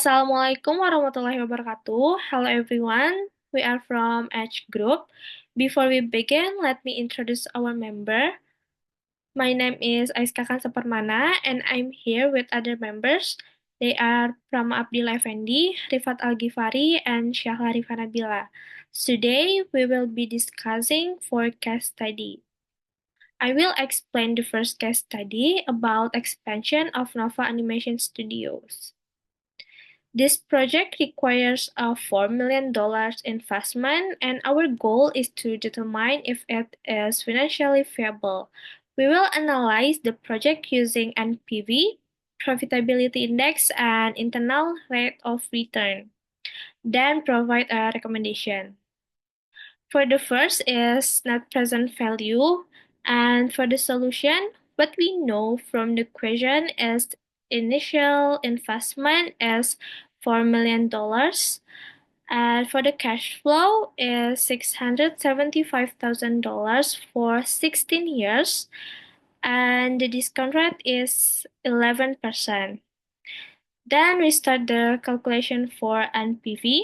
Assalamualaikum warahmatullahi wabarakatuh. Hello everyone. We are from Edge Group. Before we begin, let me introduce our member. My name is Aiska Kansapermana and I'm here with other members. They are Prama Abdillah Effendi, Rifat Al-Ghifari, and Syahla Rifanabila. Today, we will be discussing four case study. I will explain the first case study about expansion of Nova Animation Studios. This project requires a $4 million investment, and our goal is to determine if it is financially viable. We will analyze the project using NPV, profitability index, and internal rate of return, then provide a recommendation. For the first is net present value, and for the solution, what we know from the question is initial investment is $4 million, and for the cash flow is $675,000 for 16 years, and the discount rate is 11%. Then we start the calculation for NPV.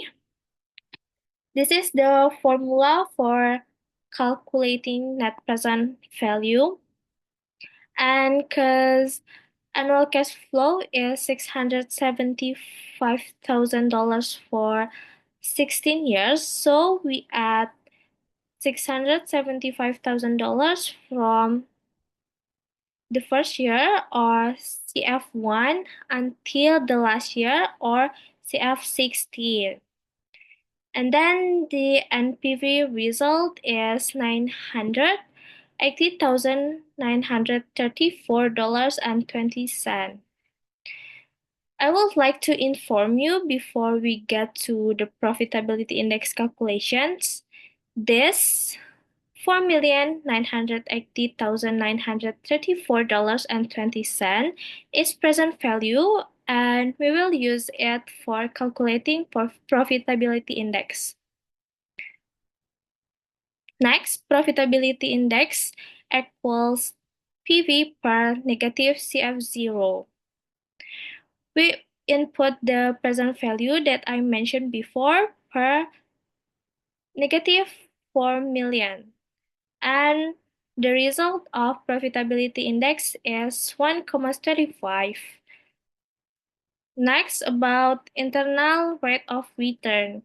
This is the formula for calculating net present value. And because annual cash flow is $675,000 for 16 years, so we add $675,000 from the first year or CF1 until the last year or CF16. And then the NPV result is $980,934.20. I would like to inform you before we get to the profitability index calculations. This $4,980,934.20 is present value, and we will use it for calculating profitability index. Next, profitability index equals PV per negative CF0. We input the present value that I mentioned before per negative 4 million. And the result of profitability index is 1,35. Next, about internal rate of return.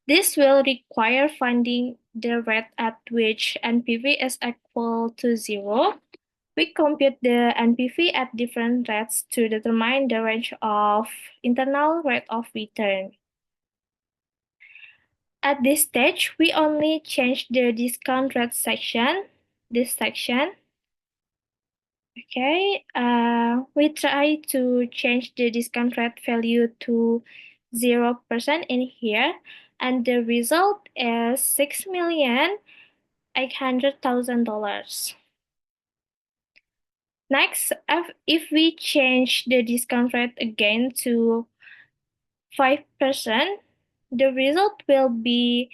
This will require finding the rate at which NPV is equal to 0. We compute the NPV at different rates to determine the range of internal rate of return. At this stage, we only change the discount rate section, this section. Okay, we try to change the discount rate value to 0% in here, and the result is $6,800,000. Next, if we change the discount rate again to 5%, the result will be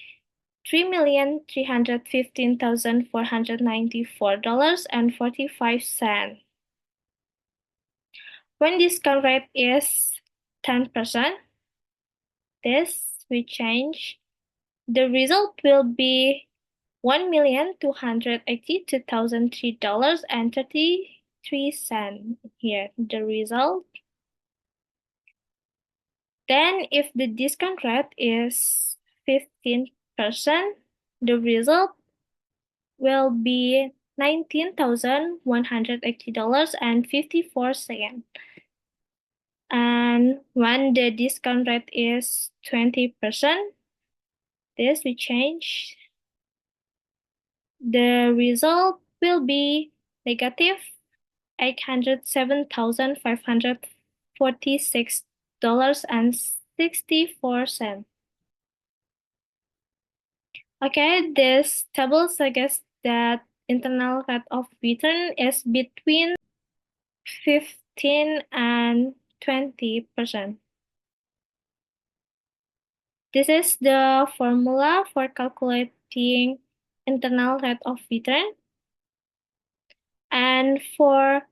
$3,315,494.45. When discount rate is 10%, this we change. The result will be $1,282,003.33 here, the result. Then if the discount rate is 15%, the result will be $19,180.54. And when the discount rate is 20%, this we change. The result will be negative $807,546.64. Okay, this table suggests that internal rate of return is between 15 and 20%. This is the formula for calculating internal rate of return. And for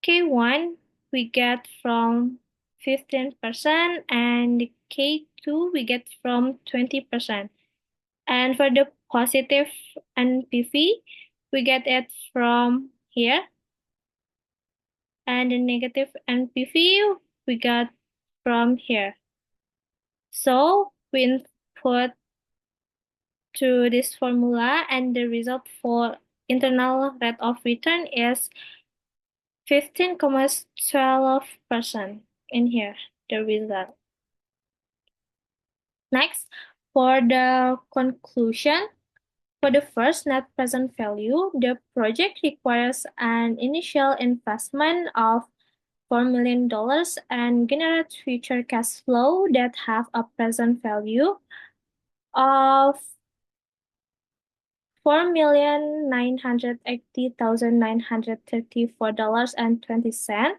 K1, we get from 15%, and the K2 we get from 20%. And for the positive NPV, we get it from here, and the negative NPV we got from here. So we input to this formula, and the result for internal rate of return is 15.12% in here, the result. Next, for the conclusion, for the first net present value, the project requires an initial investment of $4 million and generates future cash flow that have a present value of $4,980,934.20.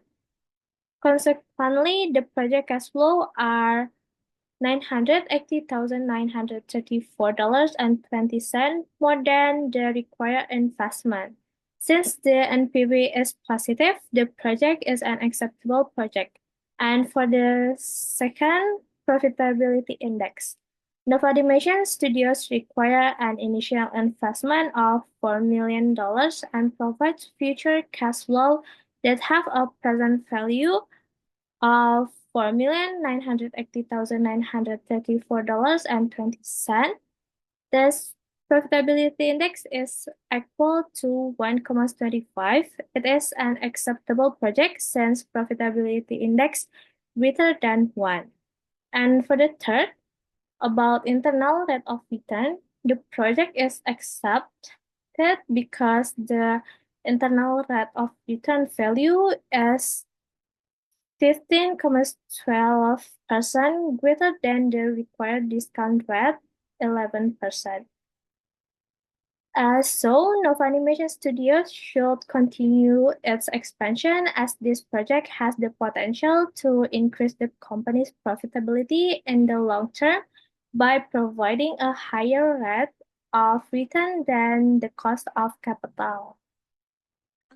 Consequently, the project cash flow are $980,934.20 more than the required investment. Since the NPV is positive, the project is an acceptable project. And for the second profitability index, Novadimation Studios require an initial investment of $4 million and provides future cash flow that have a present value of $4,980,934.20. This profitability index is equal to 1,25. It is an acceptable project since profitability index greater than 1. And for the third, about internal rate of return, the project is accepted because the internal rate of return value is 15.12% greater than the required discount rate, 11%. So, Nova Animation Studios should continue its expansion as this project has the potential to increase the company's profitability in the long term by providing a higher rate of return than the cost of capital.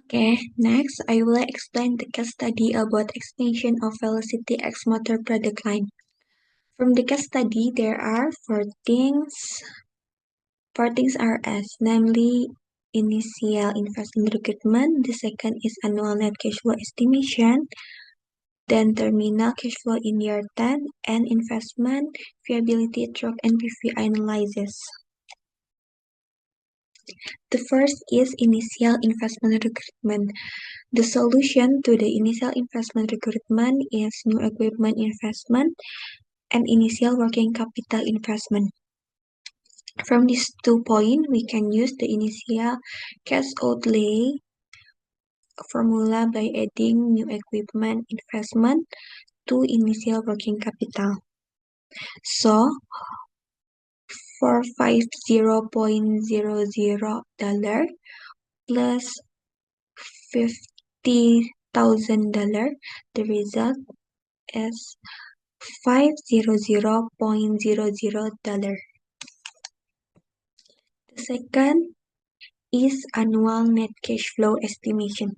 Okay, next I will explain the case study about expansion of Velocity X Motor product line. From the case study, there are four things are as, namely initial investment recruitment, the second is annual net cash flow estimation, then terminal cash flow in year 10, and investment viability through NPV analysis. The first is initial investment recruitment. The solution to the initial investment recruitment is new equipment investment and initial working capital investment. From these 2 points, we can use the initial cash outlay formula by adding new equipment investment to initial working capital. So, $450,000 plus $50,000, the result is $500,000. The second is annual net cash flow estimation.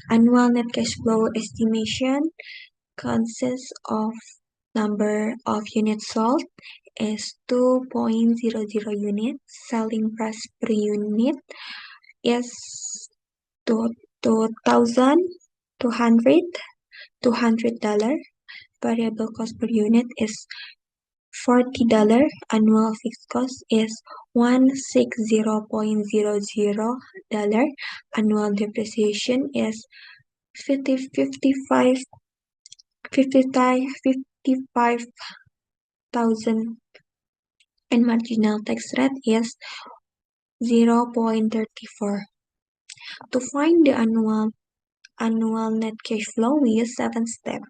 Annual net cash flow estimation consists of number of units sold is 2.00 units. Selling price per unit is $200. Variable cost per unit is $40. Annual fixed cost is $160.00. Annual depreciation is $55,000 and marginal tax rate is 0.34. To find the annual net cash flow, we use 7 steps.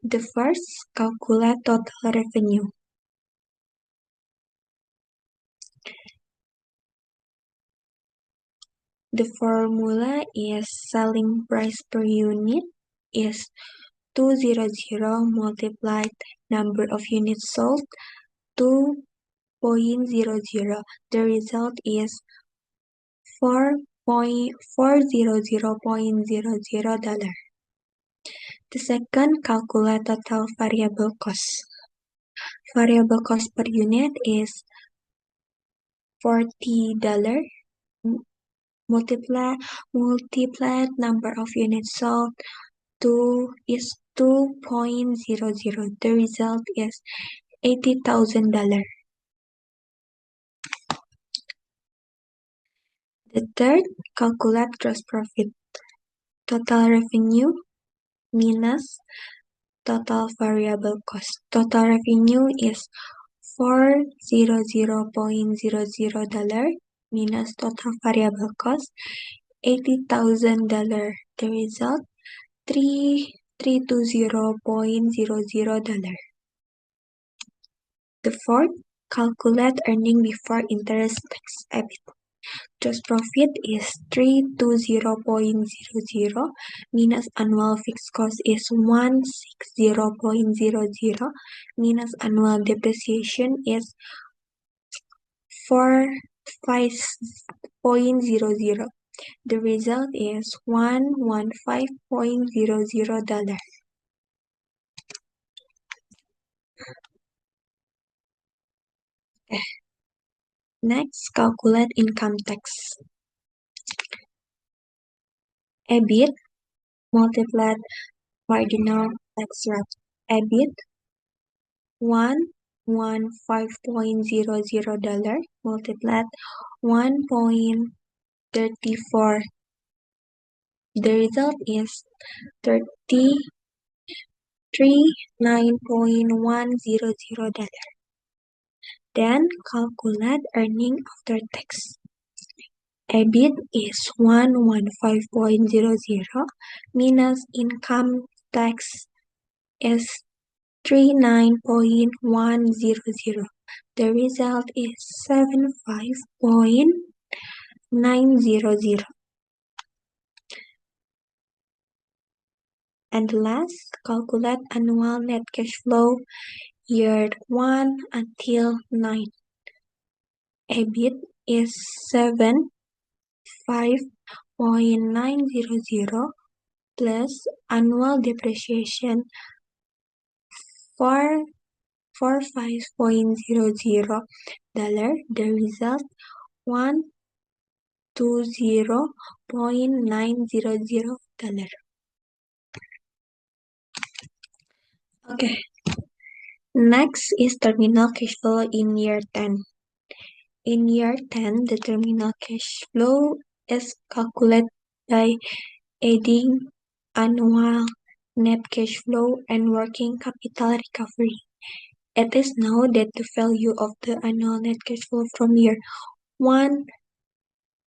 The first, calculate total revenue. The formula is selling price per unit is 200 multiplied number of units sold 2.00. The result is $400.00. The second, calculate total variable cost. Variable cost per unit is $40. Multiply number of units sold is 2.00. The result is $80,000. The third, calculate gross profit. Total revenue minus total variable cost. Total revenue is $400.00 minus total variable cost $80,000. The result $320.00. The fourth, calculate earning before interest tax EBIT. Gross profit is $320.00 minus annual fixed cost is $160.00 minus annual depreciation is $45.00. The result is $115.00. Next, calculate income tax. EBIT multiplied marginal tax rate. EBIT $115.00 multiplied 1.34. The result is $39.100. Then calculate earning after tax. EBIT is $115.00 minus income tax is $39.100. The result is $75.900. And last, calculate annual net cash flow year 1 until 9. EBIT is $75.900 plus annual depreciation for $45.00. The result $120.900. Okay. Next is terminal cash flow in year 10. In year 10, the terminal cash flow is calculated by adding annual net cash flow and working capital recovery. It is known that the value of the annual net cash flow from year 1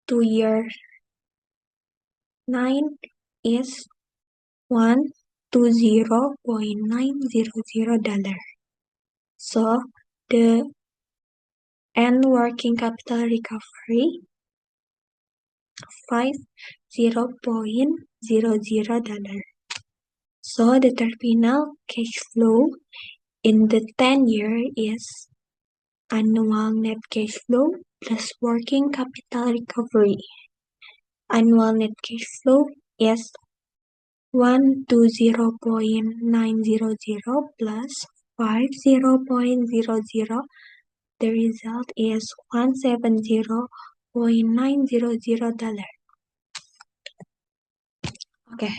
to year 9 is $120.900. So the end working capital recovery $50.00. So the terminal cash flow in the 10-year is annual net cash flow plus working capital recovery. Annual net cash flow is $120.900 plus $50.00. The result is $170.900. Okay,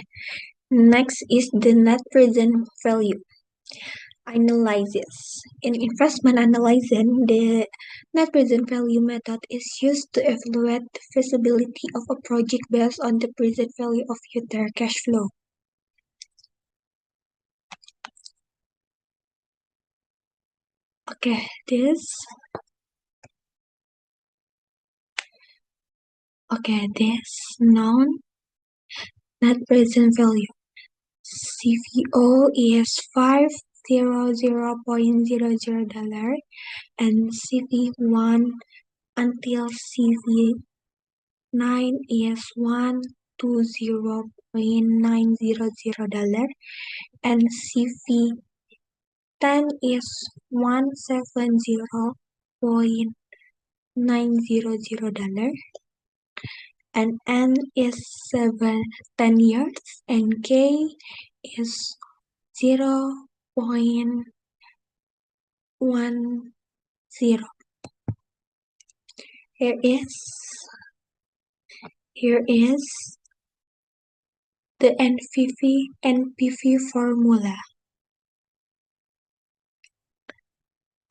next is the net present value analysis. In investment analysis, the net present value method is used to evaluate the feasibility of a project based on the present value of future cash flow. Okay, this known net present value. CVO is $500.00 and CV1 until CV9 is $120.900 and CV10 is $170.900 and N is 10 years and K is 0.10. Here is the NPV formula.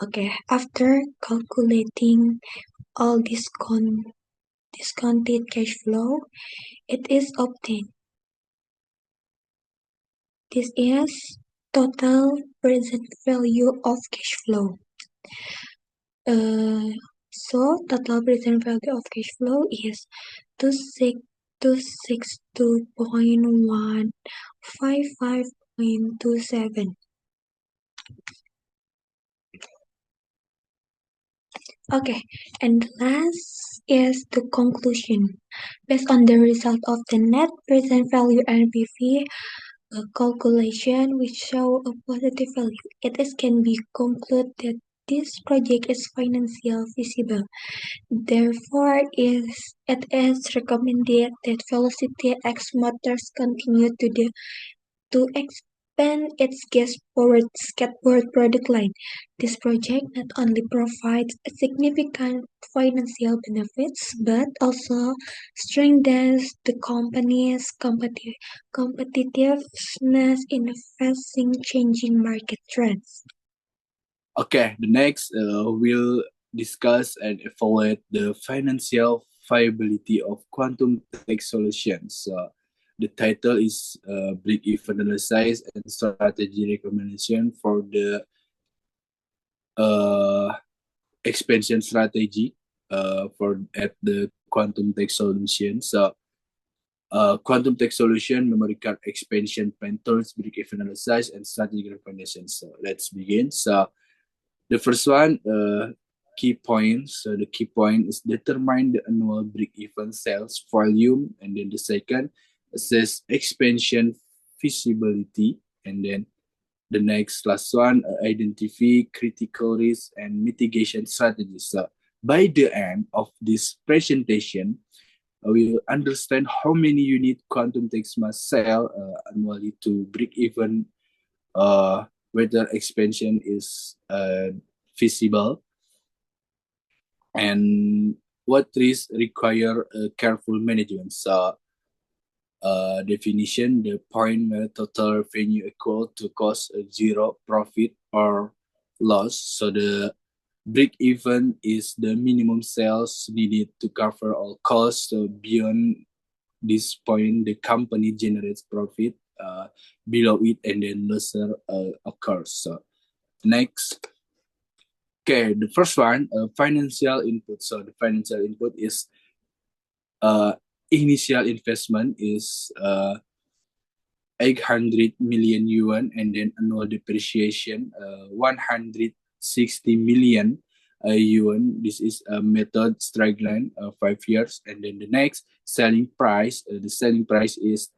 Okay, after calculating all discounted cash flow, it is obtained. This is total present value of cash flow. So total present value of cash flow is 262.155.27. Okay, and last is the conclusion. Based on the result of the net present value NPV calculation which show a positive value, can be concluded that this project is financially feasible. Therefore, it is recommended that Velocity X Motors continue to expand its gas-powered skateboard product line. This project not only provides significant financial benefits, but also strengthens the company's competitiveness in facing changing market trends. Okay, the next we'll discuss and evaluate the financial viability of quantum tech solutions. The title is break-even analysis and strategy recommendation for the expansion strategy for at the quantum tech solutions. Quantum tech solution, memory card expansion plan tools, break-even analysis, and strategy recommendations. So let's begin. So the first one, key points. So the key point is determine the annual break-even sales volume, and then the second, assess expansion feasibility, and then the next last one, identify critical risks and mitigation strategies. So by the end of this presentation, we will understand how many unit quantum techs must sell annually to break even, whether expansion is feasible, and what risks require careful management. So definition, the point where total revenue equal to cost zero profit or loss. So the break even is the minimum sales needed to cover all costs. So beyond this point, the company generates profit. Below it, and then lesser occurs. So next, okay, the first one, financial input. So the financial input is initial investment is 800 million yuan, and then annual depreciation 160 million yuan. This is a method strike line 5 years, and then the next selling price. The selling price is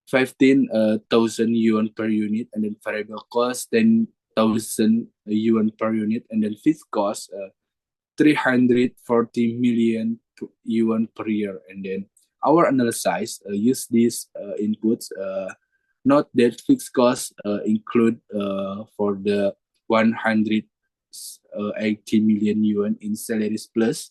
15,000 yuan per unit, and then variable cost 10,000 yuan per unit, and then fixed cost 340 million yuan per year. And then our analysis use these inputs. Note that fixed costs include for the 180 million yuan in salaries plus,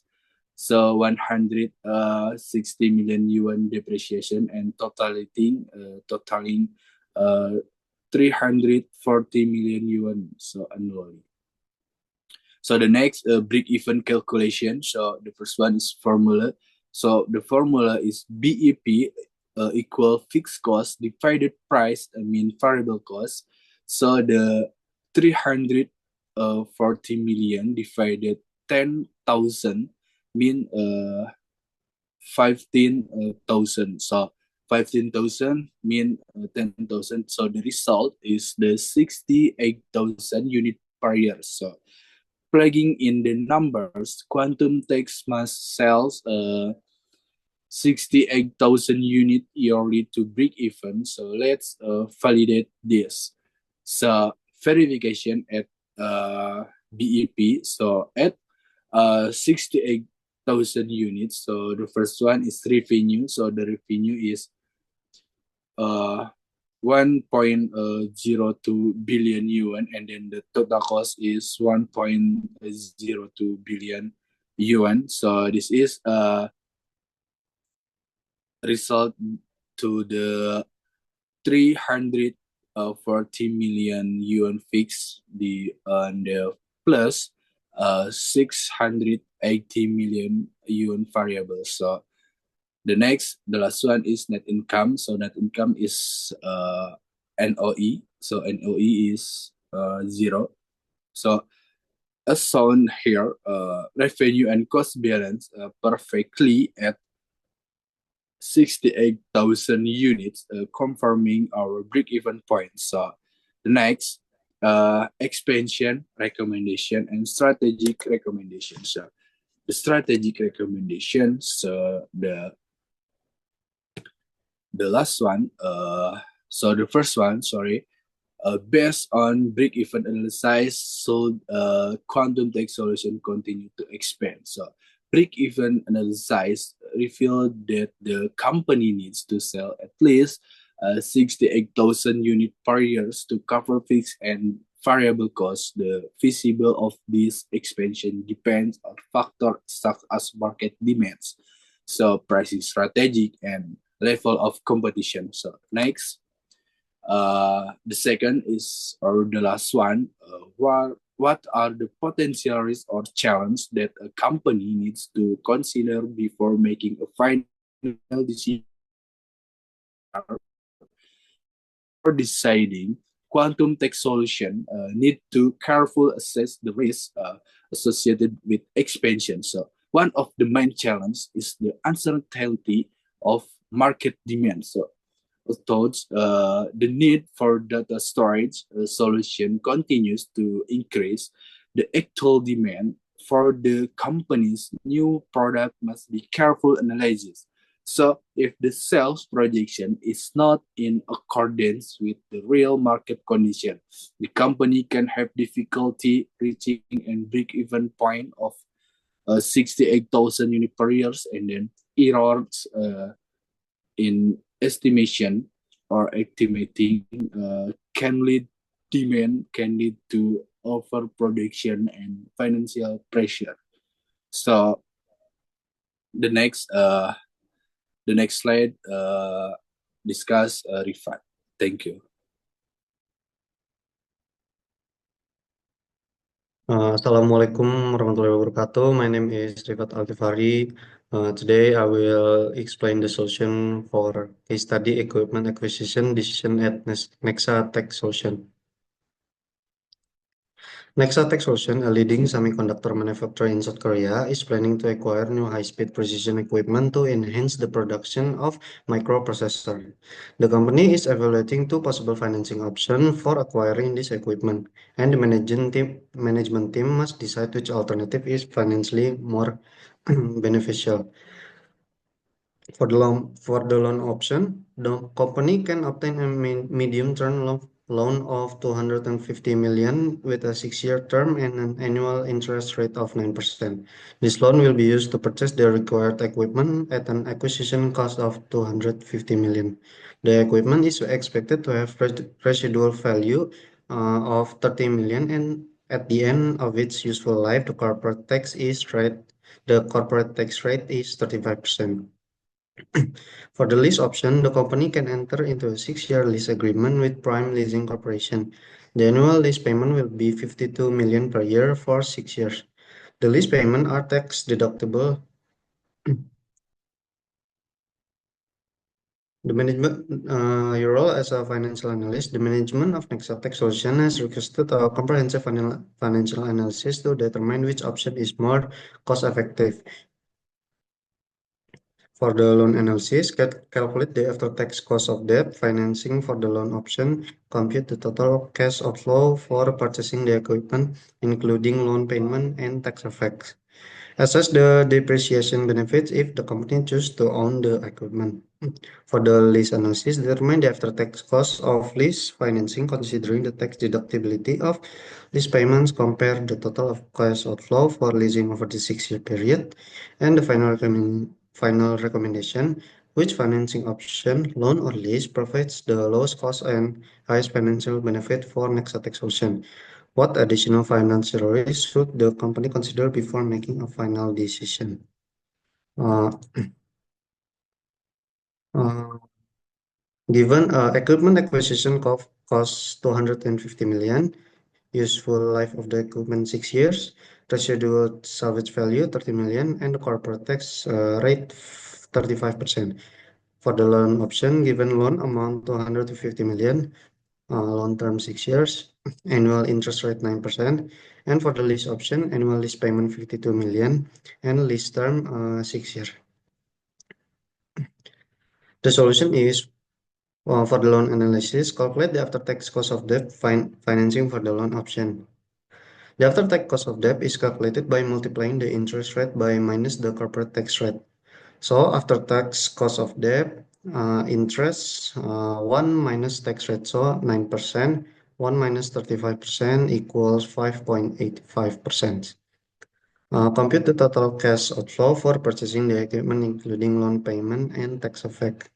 so 160 million yuan depreciation, and totaling 340 million yuan so annually. So the next break-even calculation. So the first one is formula. So the formula is BEP equal fixed cost divided price, variable cost. So the 340 million divided 10,000 mean 15,000. So 15,000 mean 10,000. So the result is the 68,000 unit per year. So plugging in the numbers, quantum techs must sell 68,000 unit yearly to break even. So let's validate this. So verification at BEP. So at 68,000 units. So the first one is revenue. So the revenue is 1.02 billion yuan, and then the total cost is 1.02 billion yuan. So this is result to the 340 million yuan fixed and plus 680 million yuan variable. So the last one is net income. So net income is NOE. So NOE is 0. So as shown here, revenue and cost balance perfectly at 68,000 units, confirming our break-even point. So the next, expansion recommendation and strategic recommendations. So the strategic recommendations, the last one, so the first one, sorry, based on break-even analysis, so quantum-tech solution continue to expand. So break-even analysis revealed that the company needs to sell at least 68,000 units per year to cover fixed and variable costs. The feasibility of this expansion depends on factors such as market demands, so pricing strategy and level of competition. So next, the second is, or the last one, what are the potential risks or challenges that a company needs to consider before making a final decision for deciding quantum tech solution? Need to carefully assess the risk associated with expansion. So one of the main challenges is the uncertainty of market demand. So thoughts, the need for data storage solution continues to increase. The actual demand for the company's new product must be careful analysis. So if the sales projection is not in accordance with the real market condition, the company can have difficulty reaching and break-even point of 68,000 units per year, and then errors in estimation or estimating can lead to overproduction and financial pressure. So the next slide discuss Rifat. Thank you. Assalamualaikum warahmatullahi wabarakatuh. My name is Rifat Altifari. Today I will explain the solution for case study equipment acquisition decision at Nexa Tech Solution. Nexa Tech Solution, a leading semiconductor manufacturer in South Korea, is planning to acquire new high-speed precision equipment to enhance the production of microprocessor. The company is evaluating two possible financing options for acquiring this equipment, and the management team must decide which alternative is financially more beneficial. For the loan option, the company can obtain a medium-term loan of 250 million with a 6-year term and an annual interest rate of 9%. This loan will be used to purchase the required equipment at an acquisition cost of 250 million. The equipment is expected to have residual value of 30 million, and at the end of its useful life, the corporate tax rate is 35%. For the lease option, the company can enter into a 6-year lease agreement with Prime Leasing Corporation. The annual lease payment will be 52 million per year for 6 years. The lease payments are tax deductible. The management, your role as a financial analyst, the management of Nexa Tech Solution has requested a comprehensive financial analysis to determine which option is more cost effective. For the loan analysis, calculate the after-tax cost of debt financing for the loan option, compute the total cash outflow for purchasing the equipment, including loan payment and tax effects. Assess the depreciation benefits if the company chooses to own the equipment. For the lease analysis, determine the after-tax cost of lease financing considering the tax deductibility of lease payments, compare the total of cash outflow for leasing over the 6-year period, and the final recommendation, Which financing option, loan or lease, provides the lowest cost and highest financial benefit for Nexatex solution? What additional financial risk should the company consider before making a final decision? Uh, uh, Given equipment acquisition costs 250 million, useful life of the equipment 6 years, residual salvage value 30 million, and the corporate tax rate 35%. For the loan option, given loan amount 250 million, loan term 6 years, annual interest rate 9%, and for the lease option, annual lease payment 52 million, and lease term 6 years. The solution is for the loan analysis, calculate the after-tax cost of debt financing for the loan option. The after-tax cost of debt is calculated by multiplying the interest rate by minus the corporate tax rate. So after-tax cost of debt, interest, 1 minus tax rate, so 9%, 1 minus 35% equals 5.85%. Compute the total cash outflow for purchasing the equipment, including loan payment and tax effect.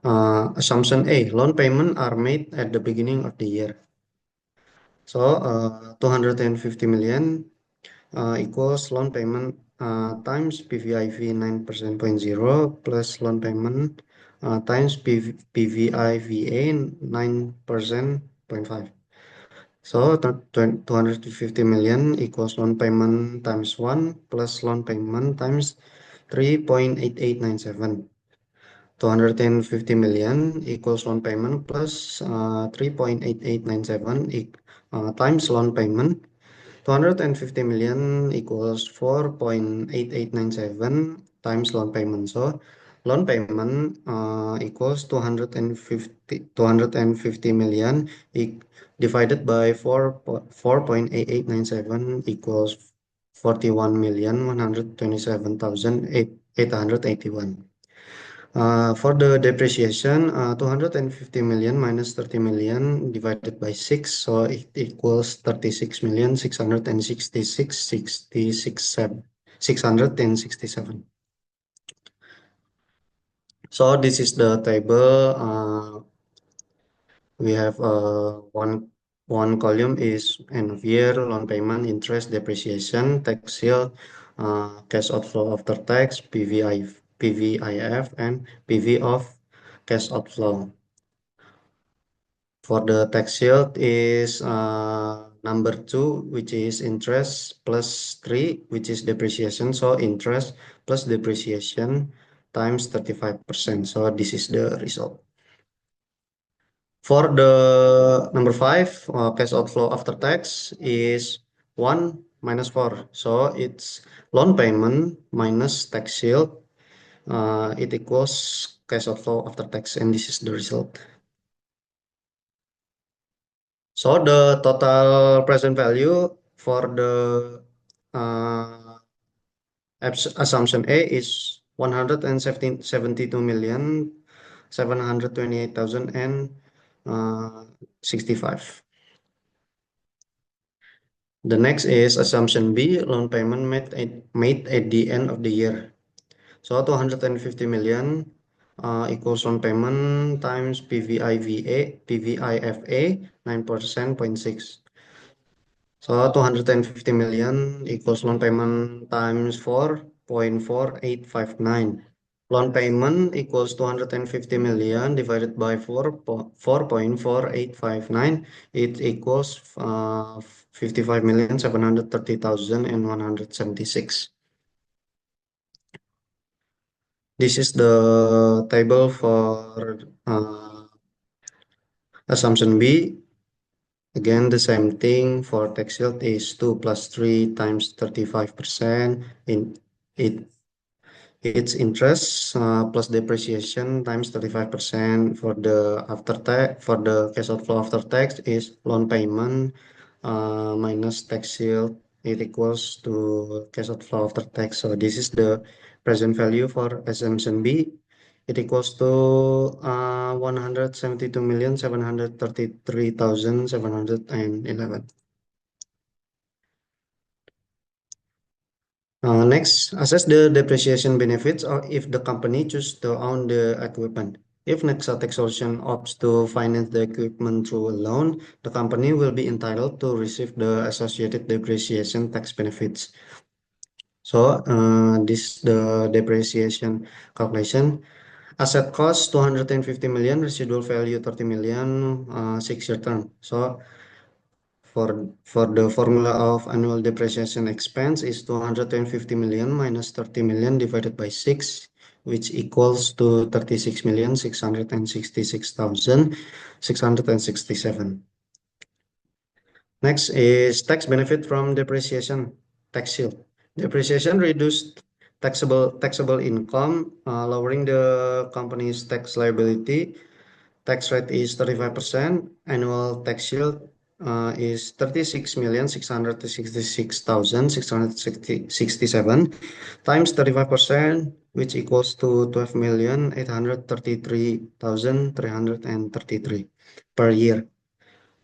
Assumption A, loan payment are made at the beginning of the year. So 250 million equals loan payment times PVIV 9% plus loan payment times PVIVA 9%. So 250 million equals loan payment times 1 plus loan payment times 3.8897. 250 million equals loan payment plus 3.8897 times loan payment. 250 million equals 4.8897 times loan payment. So loan payment equals 250 million divided by 4.8897 equals 41,127,881. For the depreciation, 250 million minus 30 million divided by 6, so it equals 36,666,667. So this is the table. We have one column is end of year, loan payment, interest, depreciation, tax shield, cash outflow after tax, PVIF, and PV of cash outflow. For the tax shield is number 2, which is interest, plus 3, which is depreciation. So interest plus depreciation times 35%. So this is the result. For the number 5, cash outflow after tax is 1 minus 4. So it's loan payment minus tax shield. It equals cash outflow after tax, and this is the result. So the total present value for the assumption A is 172,728,065. The next is assumption B, loan payment made at the end of the year. So 250 million equals loan payment times PVIFA 9%.6. So 250 million equals loan payment times 4.4859. Loan payment equals 250 million divided by 4.4859. It equals 55,730,176. This is the table for assumption B. Again, the same thing for tax shield is 2 plus 3 times 35%. It's interest plus depreciation times 35%. For the after tax, for the cash outflow after tax is loan payment minus tax shield. It equals to cash outflow after tax. So this is the present value for assumption B. It equals to 172,733,711. Next, assess the depreciation benefits or if the company chooses to own the equipment. If Nexa Tech Solution opts to finance the equipment through a loan, the company will be entitled to receive the associated depreciation tax benefits. So this the depreciation calculation. Asset cost 250 million, residual value 30 million, 6-year term. So for the formula of annual depreciation expense is 250 million minus 30 million divided by 6, which equals to 36,666,667. Next is tax benefit from depreciation, tax shield. Depreciation reduced taxable income, lowering the company's tax liability. Tax rate is 35%. Annual tax shield is 36,666,667 times 35%, which equals to 12,833,333 per year.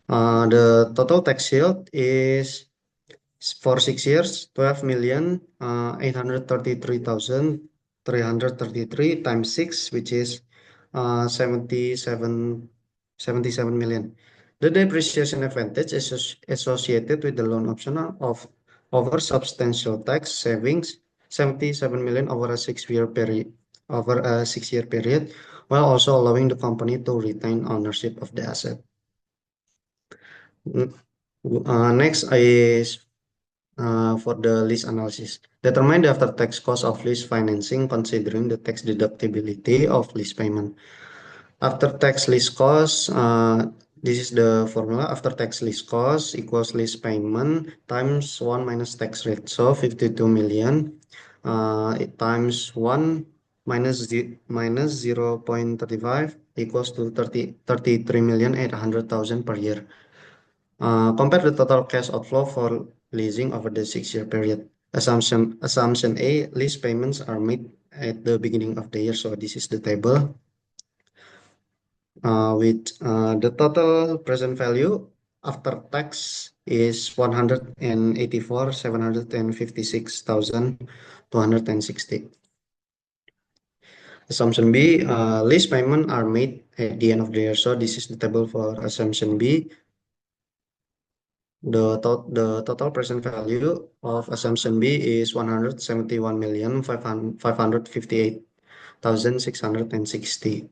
The total tax shield is for 6 years, 12,833,333 times 6, which is 77 million. The depreciation advantage is associated with the loan option of over substantial tax savings, 77 million over a 6-year period, while also allowing the company to retain ownership of the asset. Next is for the lease analysis. Determine the after-tax cost of lease financing considering the tax deductibility of lease payment. After-tax lease cost, this is the formula. After-tax lease cost equals lease payment times 1 minus tax rate. So 52 million times 1 minus 0.35 equals to 33,800,000 per year. Compare the total cash outflow for leasing over the 6-year period. Assumption A, lease payments are made at the beginning of the year. So this is the table with the total present value after tax is 184,756,260. Assumption B, lease payment are made at the end of the year. So this is the table for assumption B. The total present value of assumption B is 171,558,660.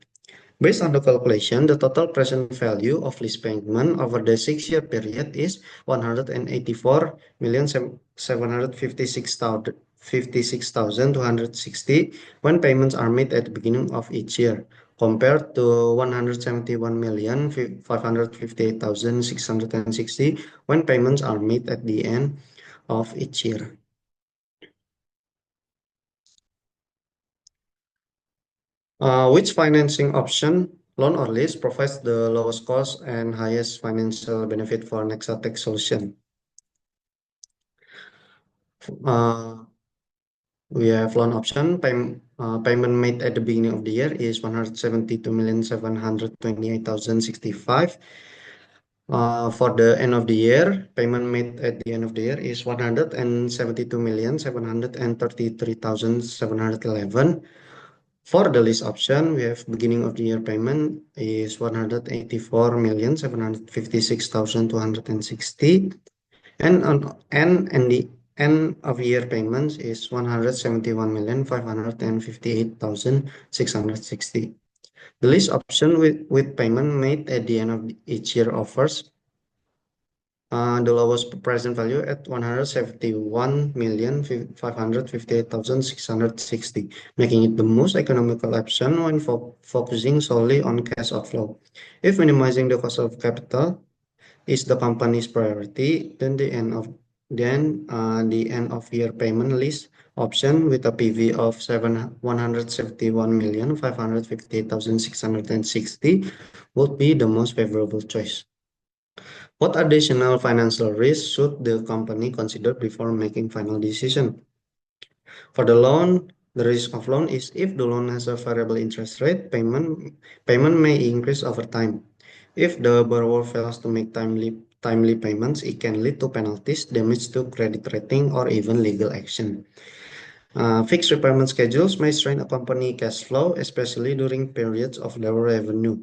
Based on the calculation, the total present value of lease payment over the 6-year period is 184,756,260 when payments are made at the beginning of each year, compared to 171,558,660 when payments are made at the end of each year. Which financing option, loan or lease, provides the lowest cost and highest financial benefit for Nexa Tech Solution? We have loan option. Payment made at the beginning of the year is 172,728,065. For the end of the year, payment made at the end of the year is 172,733,711. For the lease option, we have beginning of the year payment is 184,756,260, and the end of year payments is 171,558,660. The lease option with payment made at the end of each year offers the lowest present value at 171,558,660, making it the most economical option when focusing solely on cash outflow. If minimizing the cost of capital is the company's priority, then the end of year payment lease option with a PV of 171,558,660 would be the most favorable choice. What additional financial risks should the company consider before making final decision? For the loan, the risk of loan is if the loan has a variable interest rate, payment may increase over time. If the borrower fails to make timely timely payments, it can lead to penalties, damage to credit rating, or even legal action. Fixed repayment schedules may strain a company cash flow, especially during periods of lower revenue.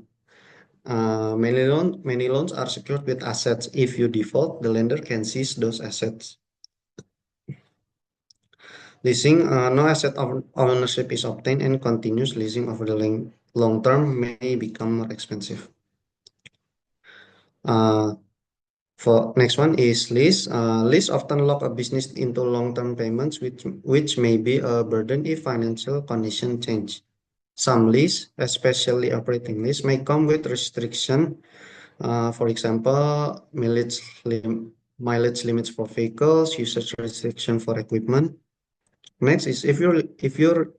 Many loans are secured with assets. If you default, the lender can seize those assets. Leasing, no asset ownership is obtained, and continuous leasing over the long term may become more expensive. For next one is lease. Lease often lock a business into long-term payments, which may be a burden if financial conditions change. Some lease, especially operating lease, may come with restriction. For example, mileage limits for vehicles, usage restriction for equipment. Next is if you're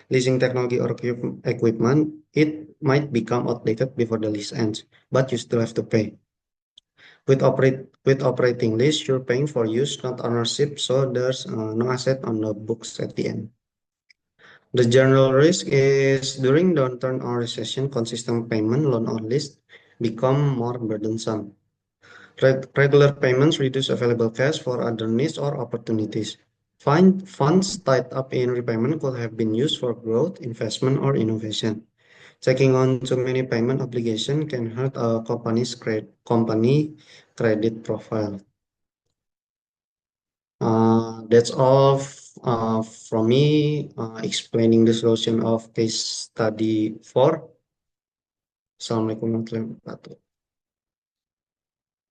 leasing technology or equipment, it might become outdated before the lease ends, but you still have to pay. With operating lease, you're paying for use, not ownership, so there's no asset on the books at the end. The general risk is during downturn or recession, consistent payment, loan or lease become more burdensome. Regular payments reduce available cash for other needs or opportunities. Funds tied up in repayment could have been used for growth, investment, or innovation. Taking on too many payment obligations can hurt a company's credit profile. That's all from me explaining the solution of case study 4. Assalamualaikum warahmatullahi wabarakatuh.